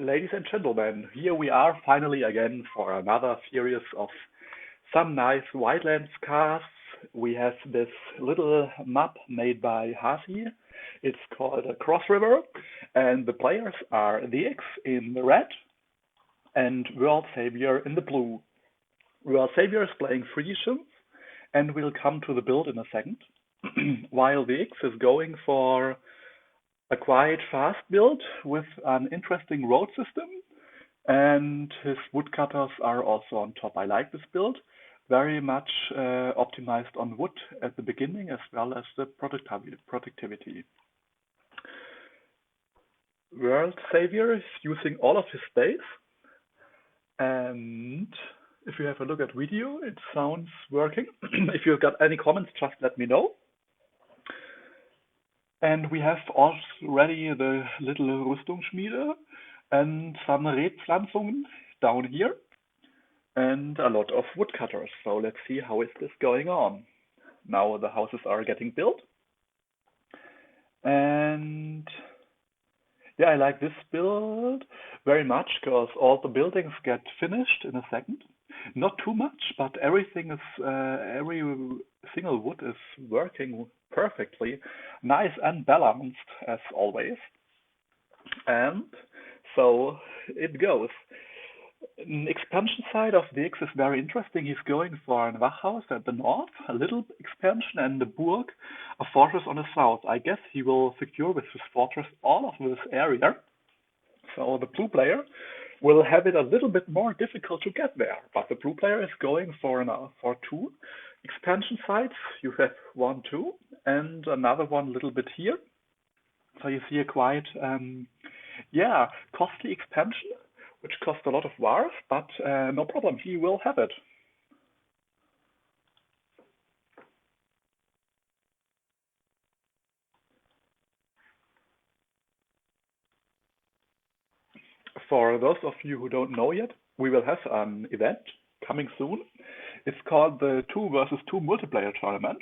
Ladies and gentlemen, here we are finally again for another series of some nice wildlands casts. We have this little map made by Hasi. It's called a Cross River, and the players are the X in the red and World Savior in the blue. World Savior is playing Frisians, and we'll come to the build in a second. While the X is going for a quite fast build with an interesting road system, and his woodcutters are also on top. I like this build, very much optimized on wood at the beginning as well as the productivity. World Savior is using all of his space, and if you have a look at video, it sounds working. If you've got any comments, just let me know. And we have already the little Rüstungsschmiede and some Redpflanzungen down here and a lot of woodcutters. So let's see how is this going on. Now the houses are getting built. And yeah, I like this build very much because all the buildings get finished in a second. Not too much, but everything is, every single wood is working perfectly. Nice and balanced as always. And so it goes. An expansion side of the X is very interesting. He's going for a Wachhaus at the north, a little expansion, and the Burg, a fortress on the south. I guess he will secure with his fortress all of this area. So the blue player will have it a little bit more difficult to get there. But the blue player is going for two expansion sites. You have one, two, and another one a little bit here. So you see a quite, costly expansion, which costs a lot of wars, but no problem, he will have it. For those of you who don't know yet, we will have an event coming soon. It's called the 2 versus 2 multiplayer tournament.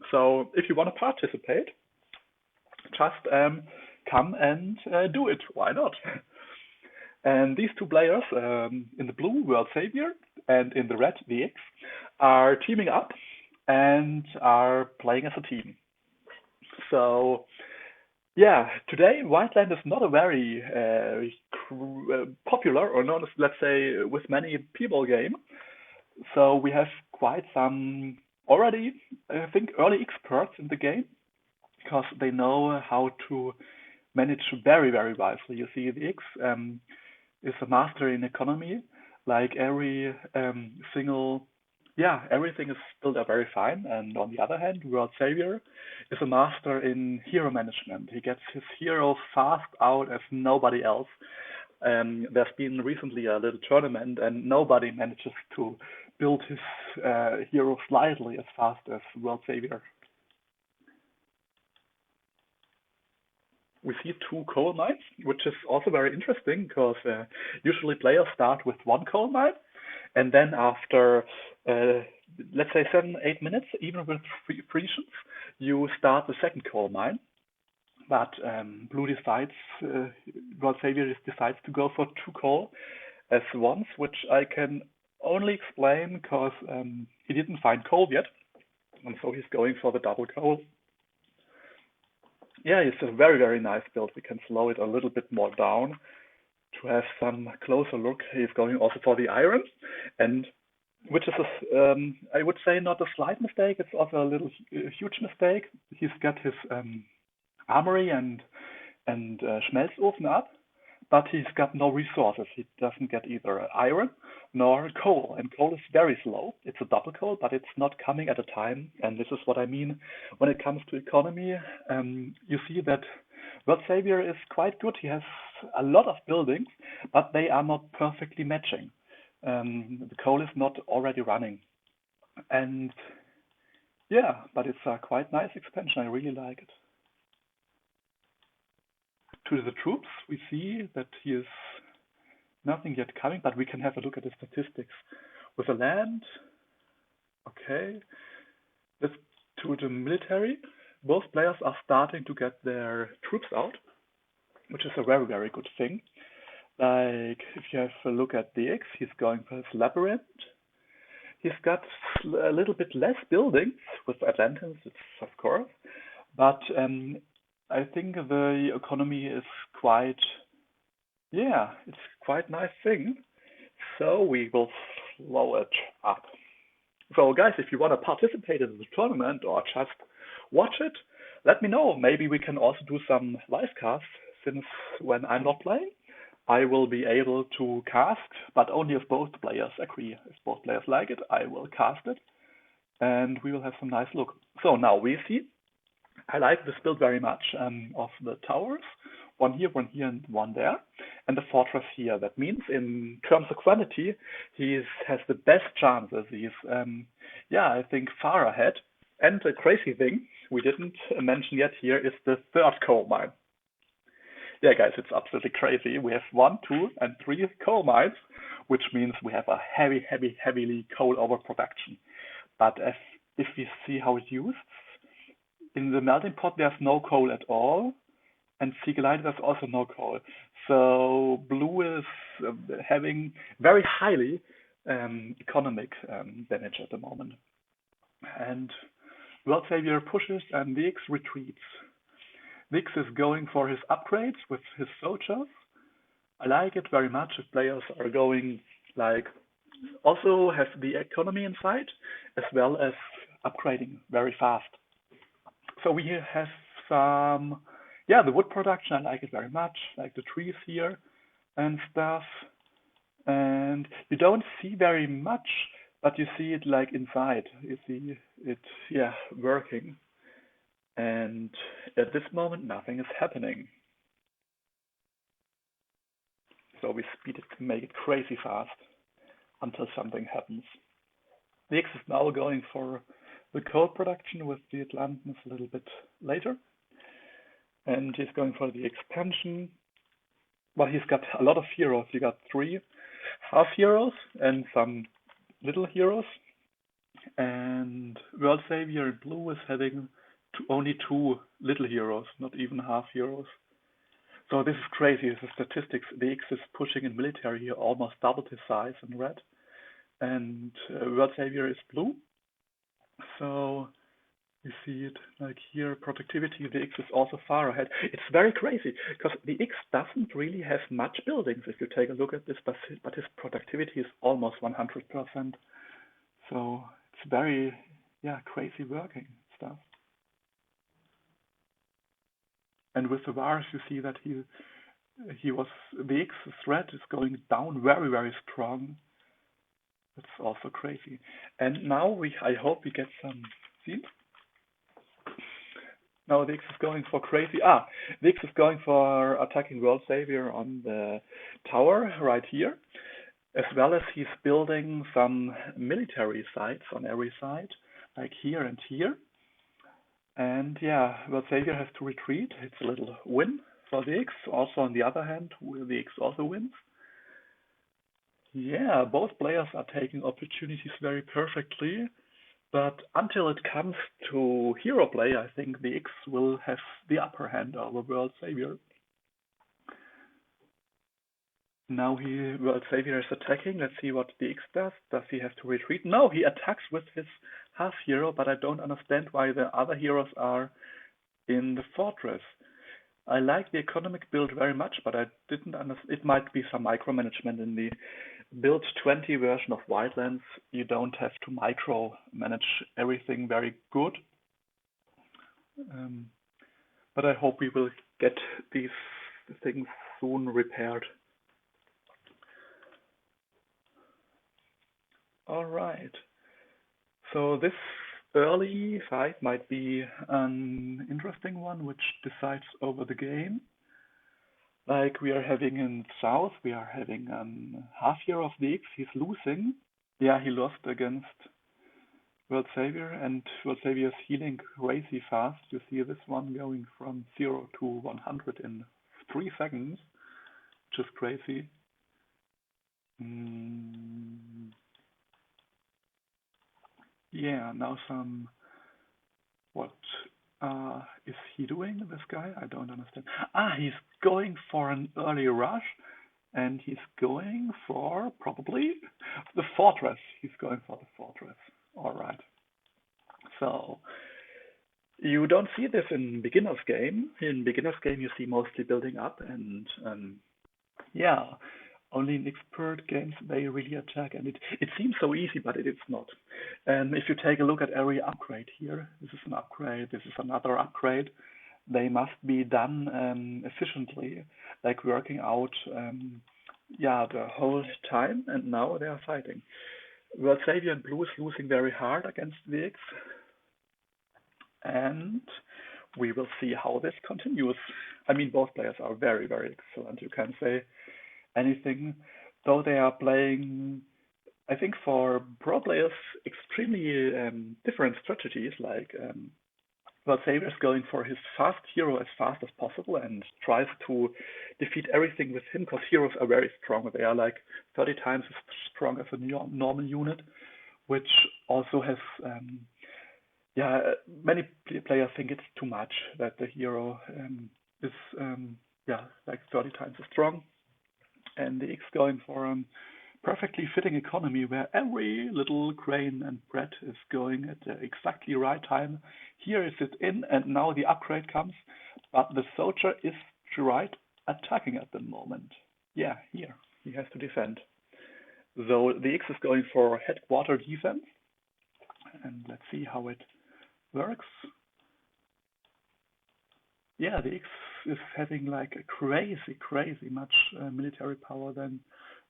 So if you want to participate, just come and do it. Why not? And these two players, in the blue, World Savior, and in the red, the X, are teaming up and are playing as a team. So yeah, today Wildland is not a very popular or known as, let's say, with many people game. So we have quite some already, I think, early experts in the game because they know how to manage very, very wisely. You see, the X is a master in economy, like every single everything is built up very fine. And on the other hand, World Savior is a master in hero management. He gets his heroes fast out as nobody else. There's been recently a little tournament, and nobody manages to build his hero slightly as fast as World Savior. We see two coal mines, which is also very interesting because usually players start with one coal mine, and then after let's say 7-8 minutes, even with Frisians, you start the second coal mine. But Blue decides, World Savior decides to go for two coal as once, which I can only explain because he didn't find coal yet, and so he's going for the double coal. Yeah, it's a very, very nice build. We can slow it a little bit more down to have some closer look. He's going also for the iron, and which is, I would say, not a slight mistake. It's also a little huge mistake. He's got his armory and Schmelzofen up, but he's got no resources. He doesn't get either iron nor coal, and coal is very slow. It's a double coal, but it's not coming at a time, and this is what I mean when it comes to economy. You see that World Savior is quite good. He has a lot of buildings, but they are not perfectly matching. The coal is not already running, and yeah, but it's a quite nice expansion. I really like it. To the troops, we see that he is nothing yet coming, but we can have a look at the statistics. With the land, okay, let's to the military. Both players are starting to get their troops out, which is a very, very good thing. Like, if you have a look at the X, he's going for his labyrinth. He's got a little bit less buildings with Atlantis, of course, but I think the economy is quite, yeah, it's quite nice thing. So we will slow it up. So guys, if you want to participate in the tournament or just watch it, let me know. Maybe we can also do some live casts since when I'm not playing, I will be able to cast, but only if both players agree. If both players like it, I will cast it and we will have some nice look. So now we see, I like this build very much of the towers. One here, and one there. And the fortress here. That means in terms of quantity, he has the best chances. He's, yeah, I think far ahead. And the crazy thing we didn't mention yet here is the third coal mine. Yeah, guys, it's absolutely crazy. We have 1, 2, and 3 coal mines, which means we have a heavily coal overproduction. But if we see how it's used, in the melting pot there's no coal at all, and Seaglide there's also no coal. So blue is having very highly economic damage at the moment. And World Savior pushes and Vix retreats. Vix is going for his upgrades with his soldiers. I like it very much if players are going like also have the economy inside as well as upgrading very fast. So we have some, yeah, the wood production, I like it very much, like the trees here and stuff. And you don't see very much, but you see it like inside. You see it, yeah, working. And at this moment, nothing is happening. So we speed it to make it crazy fast until something happens. The X is now going for the coal production with the Atlantis a little bit later. And he's going for the expansion. Well, he's got a lot of heroes. He got 3 half heroes and some little heroes. And World Savior in blue is having only 2 little heroes, not even half heroes. So this is crazy. The statistics. The X is pushing in military here, almost doubled his size in red. And World Savior is blue. So you see it like here, productivity, the X is also far ahead. It's very crazy because the X doesn't really have much buildings if you take a look at this, but his productivity is almost 100%. So it's very, yeah, crazy working stuff. And with the Varus, you see that the X threat is going down very strong. That's also crazy. And now I hope we get some, see? Now the X is going for crazy. The X is going for attacking World Savior on the tower right here, as well as he's building some military sites on every side, like here and here. And yeah, World Savior has to retreat. It's a little win for the X. Also, on the other hand, the X also wins. Yeah, both players are taking opportunities very perfectly. But until it comes to hero play, I think the X will have the upper hand over World Savior. Now World Savior is attacking. Let's see what the X does. Does he have to retreat? No, he attacks with his half hero, but I don't understand why the other heroes are in the fortress. I like the economic build very much, but I didn't understand. It might be some micromanagement in the build 20 version of Wildlands. You don't have to micromanage everything very good. But I hope we will get these things soon repaired. All right. So this early fight might be an interesting one, which decides over the game. Like we are having in South, we are having half year of the X. He's losing. Yeah, he lost against World Savior, and World Savior is healing crazy fast. You see this one going from 0 to 100 in 3 seconds, which is crazy. Yeah, now what is he doing, this guy? I don't understand. He's going for an early rush and he's going for probably the fortress. He's going for the fortress. All right. So you don't see this in beginner's game. In beginner's game, you see mostly building up, and yeah, only in expert games they really attack, and it seems so easy, but it is not. And if you take a look at every upgrade here, this is an upgrade, this is another upgrade. They must be done efficiently, like working out, yeah, the whole time, and now they are fighting. World Savior and Blue is losing very hard against VX, and we will see how this continues. I mean, both players are very, very excellent. You can say anything, though they are playing, I think, for pro players, extremely different strategies. Like World Savior is going for his fast hero as fast as possible and tries to defeat everything with him because heroes are very strong. They are like 30 times as strong as a normal unit, which also has yeah, many players think it's too much that the hero is yeah, like 30 times as strong, and the X going for a perfectly fitting economy where every little grain and bread is going at the exactly right time. Here is it in, and now the upgrade comes, but the soldier is right attacking at the moment. Yeah, here he has to defend. So the X is going for headquarter defense, and let's see how it works. Yeah, the X is having like a crazy much military power than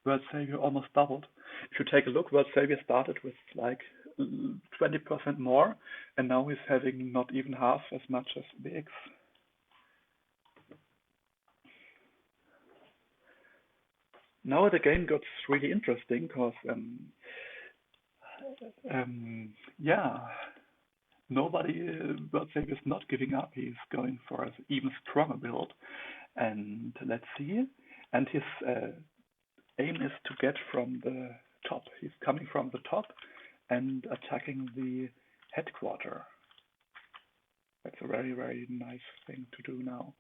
World Savior, almost doubled. If you take a look, World Savior started with like 20% more, and now he's having not even half as much as the X. Now the game gets really interesting because, yeah, nobody, World Savior is not giving up. He's going for an even stronger build, and let's see. And his aim is to get from the top. He's coming from the top and attacking the headquarter. That's a very nice thing to do now.